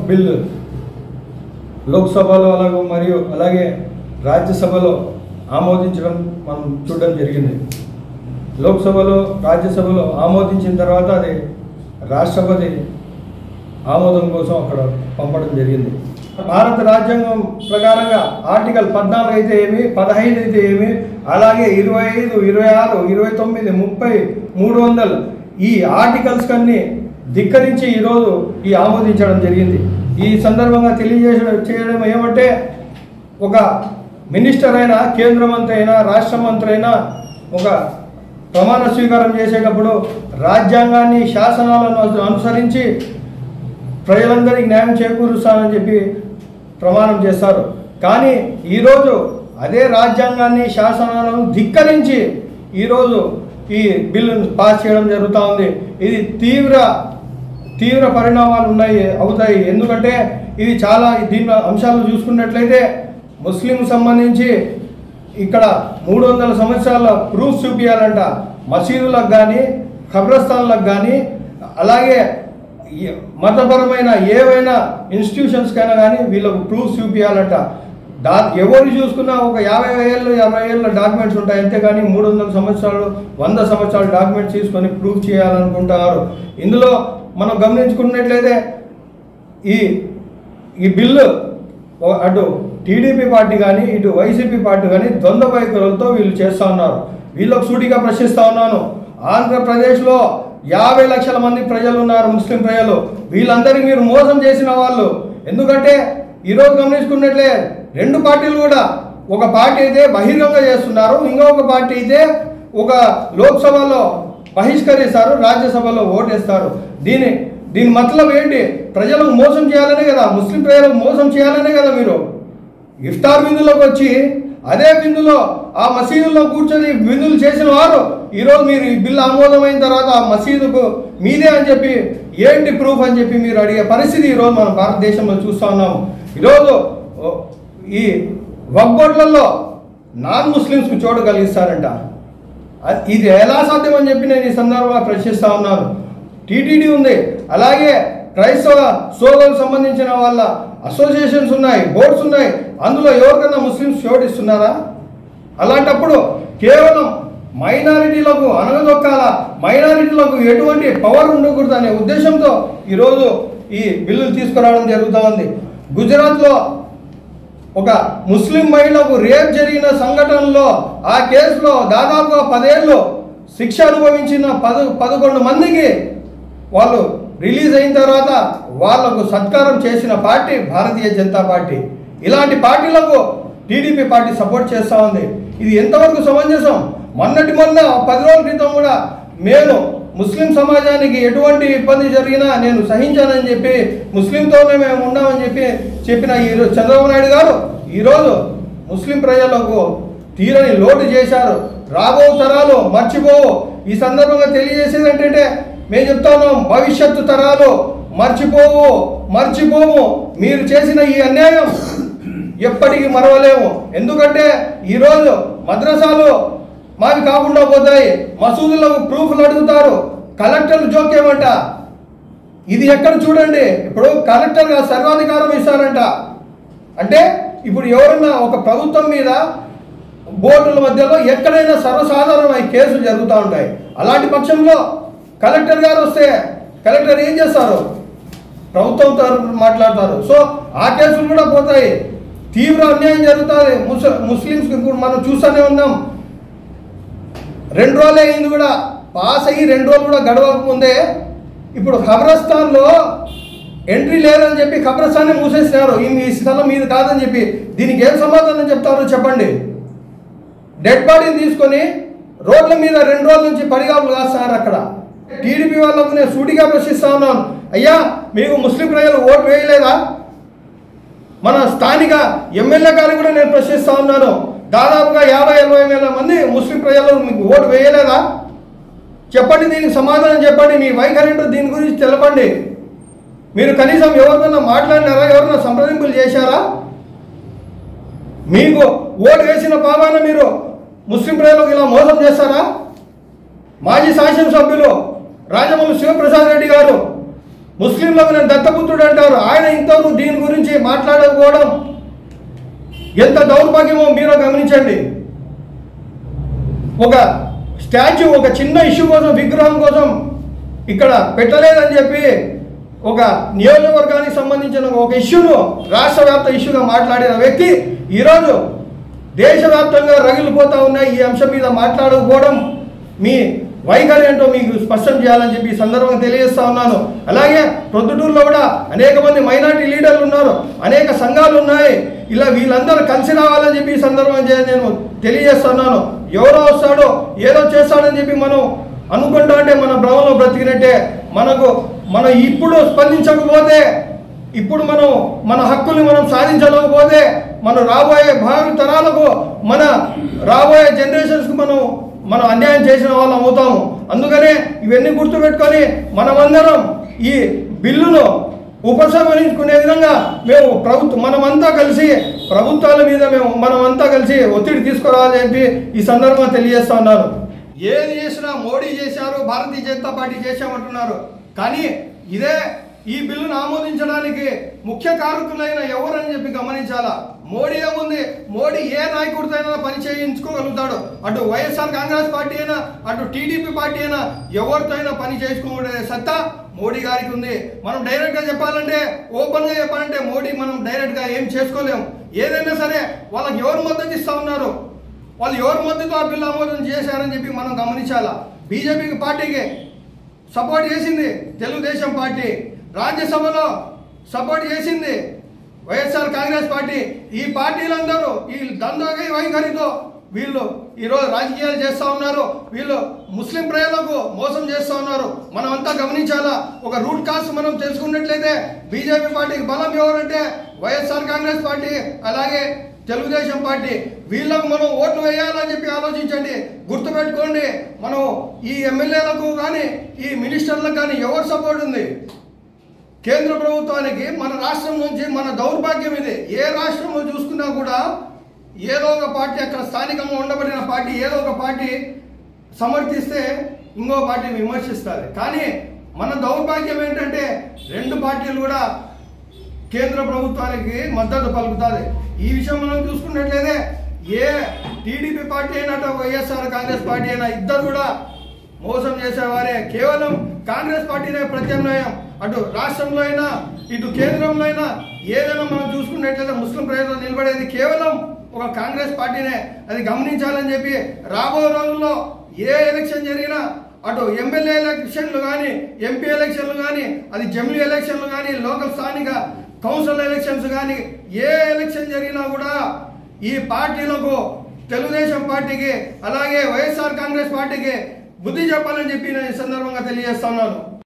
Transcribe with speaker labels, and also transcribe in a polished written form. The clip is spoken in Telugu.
Speaker 1: బిల్లు లోక్సభలో అలాగే రాజ్యసభలో ఆమోదించడం మనం చూడడం జరిగింది. లోక్సభలో రాజ్యసభలో ఆమోదించిన తర్వాత అది రాష్ట్రపతి ఆమోదం కోసం అక్కడ పంపడం జరిగింది. భారత రాజ్యాంగం ప్రకారంగా ఆర్టికల్ 14 అయితే ఏమి, 15 అయితే ఏమి, అలాగే 25, 26, 29, 30, 300 ఈ ఆర్టికల్స్ కన్నీ ధిక్కరించి ఈరోజు ఆమోదించడం జరిగింది. ఈ సందర్భంగా చేయడం ఏమంటే, ఒక మినిస్టర్ అయినా, కేంద్ర మంత్రి అయినా, రాష్ట్ర మంత్రి అయినా ఒక ప్రమాణ స్వీకారం చేసేటప్పుడు రాజ్యాంగాన్ని, శాసనాలను అనుసరించి ప్రజలందరికీ న్యాయం చేకూరుస్తానని చెప్పి ప్రమాణం చేస్తారు. కానీ ఈరోజు అదే రాజ్యాంగాన్ని, శాసనాలను ధిక్కరించి ఈరోజు ఈ బిల్లును పాస్ చేయడం జరుగుతూ ఉంది. ఇది తీవ్ర పరిణామాలు అవుతాయి. ఎందుకంటే ఇది చాలా దీంట్లో అంశాలు చూసుకున్నట్లయితే ముస్లిం సంబంధించి ఇక్కడ 300 సంవత్సరాల ప్రూఫ్ చూపించాలంట. మసీదులకు కానీ, ఖబ్రస్థాన్లకు కానీ, అలాగే మతపరమైన ఏవైనా ఇన్స్టిట్యూషన్స్కైనా కానీ వీళ్ళకు ప్రూఫ్ చూపించాలంట. ఎవరు చూసుకున్నా ఒక 50 ఏళ్ళు 60 ఏళ్ళ డాక్యుమెంట్స్ ఉంటాయి, అంతేగాని 300 సంవత్సరాలు 100 సంవత్సరాల డాక్యుమెంట్స్ తీసుకొని ప్రూఫ్ చేయాలనుకుంటున్నారు. ఇందులో మనం గమనించుకున్నట్లయితే ఈ బిల్లు అటు టీడీపీ పార్టీ కానీ, ఇటు వైసీపీ పార్టీ కానీ ద్వంద్వ వైఖరులతో వీళ్ళు చేస్తూ ఉన్నారు. వీళ్ళకు సూటిగా ప్రశ్నిస్తూ ఉన్నాను. ఆంధ్రప్రదేశ్లో 50 లక్షల మంది ప్రజలు ఉన్నారు, ముస్లిం ప్రజలు. వీళ్ళందరికీ మీరు మోసం చేసిన వాళ్ళు. ఎందుకంటే ఈరోజు గమనించుకున్నట్లే 2 పార్టీలు కూడా, ఒక పార్టీ అయితే బహిరంగంగా చేస్తున్నారు, ఇంకొక పార్టీ అయితే ఒక లోక్సభలో బహిష్కరిస్తారు, రాజ్యసభలో ఓటేస్తారు. దీని మతలబ్ ఏంటి? ప్రజలకు మోసం చేయాలనే కదా, ముస్లిం ప్రజలకు మోసం చేయాలనే కదా. మీరు ఇఫ్తార్ విందులోకి వచ్చి అదే విందులో ఆ మసీదులో కూర్చొని విందులు చేసిన వారు ఈరోజు మీరు ఈ బిల్లు ఆమోదమైన తర్వాత ఆ మసీదుకు మీదే అని చెప్పి ఏంటి ప్రూఫ్ అని చెప్పి మీరు అడిగే పరిస్థితి ఈరోజు మనం భారతదేశంలో చూస్తూ ఉన్నాము. ఈరోజు ఈ వక్ఫ్ బోర్డులలో నాన్ ముస్లిమ్స్కు చోటు కలిగిస్తారంట. ఇది ఎలా సాధ్యమని చెప్పి నేను ఈ సందర్భంగా ప్రశ్నిస్తూ ఉన్నాను. టీటీడీ ఉంది, అలాగే క్రైస్తవ సోదరులకు సంబంధించిన వాళ్ళ అసోసియేషన్స్ ఉన్నాయి, బోర్డ్స్ ఉన్నాయి. అందులో ఎవరికన్నా ముస్లిమ్స్ చోటు ఇస్తున్నారా? అలాంటప్పుడు కేవలం మైనారిటీలకు అనగదొక్కాల, మైనారిటీలకు ఎటువంటి పవర్ ఉండకూడదు అనే ఉద్దేశంతో ఈరోజు ఈ బిల్లులు తీసుకురావడం జరుగుతూ ఉంది. గుజరాత్లో ఒక ముస్లిం మహిళకు రేప్ జరిగిన సంఘటనలో ఆ కేసులో దాదాపుగా 10 ఏళ్ళు శిక్ష అనుభవించిన 11 మందికి వాళ్ళు రిలీజ్ అయిన తర్వాత వాళ్లకు సత్కారం చేసిన పార్టీ భారతీయ జనతా పార్టీ. ఇలాంటి పార్టీలకు టీడీపీ పార్టీ సపోర్ట్ చేస్తూ ఉంది. ఇది ఎంతవరకు సమంజసం? మొన్న 10 రోజుల క్రితం కూడా నేను ముస్లిం సమాజానికి ఎటువంటి ఇబ్బంది జరిగినా నేను సహించానని చెప్పి, ముస్లింతోనే మేము ఉన్నామని చెప్పిన ఈరోజు చంద్రబాబు నాయుడు గారు ఈరోజు ముస్లిం ప్రజలకు తీరని లోటు చేశారు. రాబో తరాలు మర్చిపోవు. ఈ సందర్భంగా తెలియజేసేది ఏంటంటే, మేము చెప్తాను, భవిష్యత్తు తరాలు మర్చిపోము. మీరు చేసిన ఈ అన్యాయం ఎప్పటికీ మరవలేము. ఎందుకంటే ఈరోజు మద్రసాలు మావి కాకుండా పోతాయి, మసూదులకు ప్రూఫ్లు అడుగుతారు, కలెక్టర్లు జోక్యమంట. ఇది ఎక్కడ చూడండి, ఇప్పుడు కలెక్టర్గా సర్వాధికారం ఇస్తారంట. అంటే ఇప్పుడు ఎవరన్నా ఒక ప్రభుత్వం మీద బోర్డుల మధ్యలో ఎక్కడైనా సర్వసాధారణమైన కేసులు జరుగుతూ ఉంటాయి. అలాంటి పక్షంలో కలెక్టర్ గారు వస్తే కలెక్టర్ ఏం చేస్తారు? ప్రభుత్వంతో మాట్లాడతారు. సో ఆ కేసులు కూడా పోతాయి. తీవ్ర అన్యాయం జరుగుతుంది ముస్లిమ్స్కి. ఇప్పుడు మనం చూస్తూనే ఉన్నాం. 2 రోజులే అయింది కూడా, పాస్ అయ్యి 2 రోజులు కూడా గడవకముందే ఇప్పుడు ఖబ్రస్థాన్లో ఎంట్రీ లేదని చెప్పి ఖబ్రస్థాన్ని మూసేసినారు. ఈ స్థలం మీది కాదని చెప్పి. దీనికి ఏం సమాధానం చెప్తారో చెప్పండి. డెడ్ బాడీని తీసుకొని రోడ్ల మీద 2 రోజుల నుంచి పడిగాపులు కాస్తున్నారు అక్కడ. టీడీపీ వాళ్ళకు నేను సూటిగా ప్రశ్నిస్తా ఉన్నాను, అయ్యా మీకు ముస్లిం ప్రజలు ఓటు వేయలేదా? మన స్థానిక ఎమ్మెల్యే గారిని కూడా నేను ప్రశ్నిస్తా ఉన్నాను. దాదాపుగా 50-60 వేల మంది ముస్లిం ప్రజలు మీకు ఓటు వేయలేదా? చెప్పండి, దీనికి సమాధానం చెప్పండి. మీ వైఖరి ఏంటో దీని గురించి తెలపండి. మీరు కనీసం ఎవరికైనా మాట్లాడినారా? ఎవరైనా సంప్రదింపులు చేశారా? మీకు ఓటు వేసిన పాపాన మీరు ముస్లిం ప్రజలకు ఇలా మోసం చేస్తారా? మాజీ శాసనసభ్యులు రాజమౌళి శివప్రసాద్ రెడ్డి గారు ముస్లింలకు నేను దత్తపుత్రుడు అంటారు. ఆయన ఇంతవరకు దీని గురించి మాట్లాడకపోవడం ఎంత దౌర్భాగ్యమో మీరు గమనించండి. ఒక స్టాచ్యూ, ఒక చిన్న ఇష్యూ కోసం, విగ్రహం కోసం ఇక్కడ పెట్టలేదని చెప్పి ఒక నియోజకవర్గానికి సంబంధించిన ఒక ఇష్యూను రాష్ట్ర వ్యాప్త ఇష్యూగా మాట్లాడిన వ్యక్తి ఈరోజు దేశవ్యాప్తంగా రగిలిపోతూ ఉన్నాయి ఈ అంశం మీద మాట్లాడకపోవడం మీ వైఖరి ఏంటో మీకు స్పష్టం చేయాలని చెప్పి ఈ సందర్భంగా తెలియజేస్తా ఉన్నాను. అలాగే ప్రొద్దుటూరులో కూడా అనేక మంది మైనారిటీ లీడర్లు ఉన్నారు, అనేక సంఘాలు ఉన్నాయి. ఇలా వీళ్ళందరూ కలిసి రావాలని చెప్పి ఈ సందర్భంగా నేను తెలియజేస్తున్నాను. ఎవరో వస్తాడో ఏదో చేస్తాడని చెప్పి మనం అనుకుంటా అంటే మన భ్రమంలో బ్రతికినట్టే. మనం ఇప్పుడు స్పందించకపోతే, ఇప్పుడు మన హక్కుల్ని మనం సాధించలేకపోతే మనం రాబోయే భావి తరాలకు, మన రాబోయే జనరేషన్స్కి మనం అన్యాయం చేసిన వాళ్ళం అవుతాము. అందుకనే ఇవన్నీ గుర్తుపెట్టుకొని మనమందరం ఈ బిల్లును ఉపసంహరించుకునే విధంగా మేము మనమంతా కలిసి ప్రభుత్వాల మీద మనమంతా కలిసి ఒత్తిడి తీసుకురావాలని చెప్పి ఈ సందర్భంగా తెలియజేస్తా ఉన్నాను. ఏది చేసినా మోడీ చేశారు, భారతీయ జనతా పార్టీ చేశామంటున్నారు. కానీ ఈ బిల్లును ఆమోదించడానికి ముఖ్య కారకులైన ఎవరని చెప్పి గమనించాలా. మోడీ ఏముంది, మోడీ ఏ నాయకుడితో అయినా పని చేయించుకోగలుగుతాడు. అటు వైఎస్ఆర్ కాంగ్రెస్ పార్టీ అయినా, అటు టీడీపీ పార్టీ అయినా, ఎవరితో అయినా పని చేసుకునే సత్తా మోడీ గారికి ఉంది. మనం డైరెక్ట్గా చెప్పాలంటే, ఓపెన్గా చెప్పాలంటే మోడీ మనం డైరెక్ట్గా ఏం చేసుకోలేము. ఏదైనా సరే వాళ్ళకి ఎవరు మద్దతు ఇస్తా ఉన్నారు, వాళ్ళు ఎవరి మద్దతు ఆ బిల్లు ఆమోదం చేశారని చెప్పి మనం గమనించాలా. బీజేపీ పార్టీకి సపోర్ట్ చేసింది తెలుగుదేశం పార్టీ, రాజ్యసభలో సపోర్ట్ చేసింది వైఎస్ఆర్ కాంగ్రెస్ పార్టీ. ఈ పార్టీలందరూ ఈ దందాగా వైఖరితో వీళ్ళు ఈరోజు రాజకీయాలు చేస్తూ ఉన్నారు. వీళ్ళు ముస్లిం ప్రజలకు మోసం చేస్తూ ఉన్నారు. మనం అంతా గమనించాలా. ఒక రూట్ కాస్ట్ మనం తెలుసుకున్నట్లయితే బీజేపీ పార్టీకి బలం ఎవరంటే వైఎస్ఆర్ కాంగ్రెస్ పార్టీ, అలాగే తెలుగుదేశం పార్టీ. వీళ్ళకు మనం ఓట్లు వేయాలని చెప్పి ఆలోచించండి. గుర్తుపెట్టుకోండి, మనం ఈ ఎమ్మెల్యేలకు కానీ ఈ మినిస్టర్లకు కానీ ఎవరు సపోర్ట్ ఉంది? కేంద్ర ప్రభుత్వానికి మన రాష్ట్రం నుంచి మన దౌర్భాగ్యం ఇది. ఏ రాష్ట్రంలో చూసుకున్నా కూడా ఏదో ఒక పార్టీ, అక్కడ స్థానికంగా ఉండబడిన పార్టీ ఏదో ఒక పార్టీ సమర్థిస్తే ఇంకో పార్టీ విమర్శిస్తారు. కానీ మన దౌర్భాగ్యం ఏంటంటే రెండు పార్టీలు కూడా కేంద్ర ప్రభుత్వానికి మద్దతు పలుకుతుంది. ఈ విషయం మనం చూసుకున్నట్లయితే ఏ టీడీపీ పార్టీ అయినా, వైఎస్ఆర్ కాంగ్రెస్ పార్టీ అయినా ఇద్దరు కూడా మోసం చేసేవారే. కేవలం కాంగ్రెస్ పార్టీనే ప్రత్యామ్నాయం. అటు రాష్ట్రంలో అయినా ఇటు కేంద్రంలో అయినా ఏదైనా మనం చూసుకున్నట్లయితే ముస్లిం ప్రజలు నిలబడేది కేవలం ఒక కాంగ్రెస్ పార్టీనే. అది గమనించాలని చెప్పి రాబోయే రోజుల్లో ఏ ఎలక్షన్ జరిగినా, అటు ఎమ్మెల్యే ఎలక్షన్లు కానీ, ఎంపీ ఎలక్షన్లు కానీ, అది జమిలీ ఎలక్షన్లు కానీ, లోకల్ స్థానిక కౌన్సిల్ ఎలక్షన్స్ కానీ, ఏ ఎలక్షన్ జరిగినా కూడా ఈ పార్టీలకు, తెలుగుదేశం పార్టీకి అలాగే వైఎస్ఆర్ కాంగ్రెస్ పార్టీకి బుద్ధి చెప్పాలని చెప్పి నేను ఈ సందర్భంగా తెలియజేస్తున్నాను.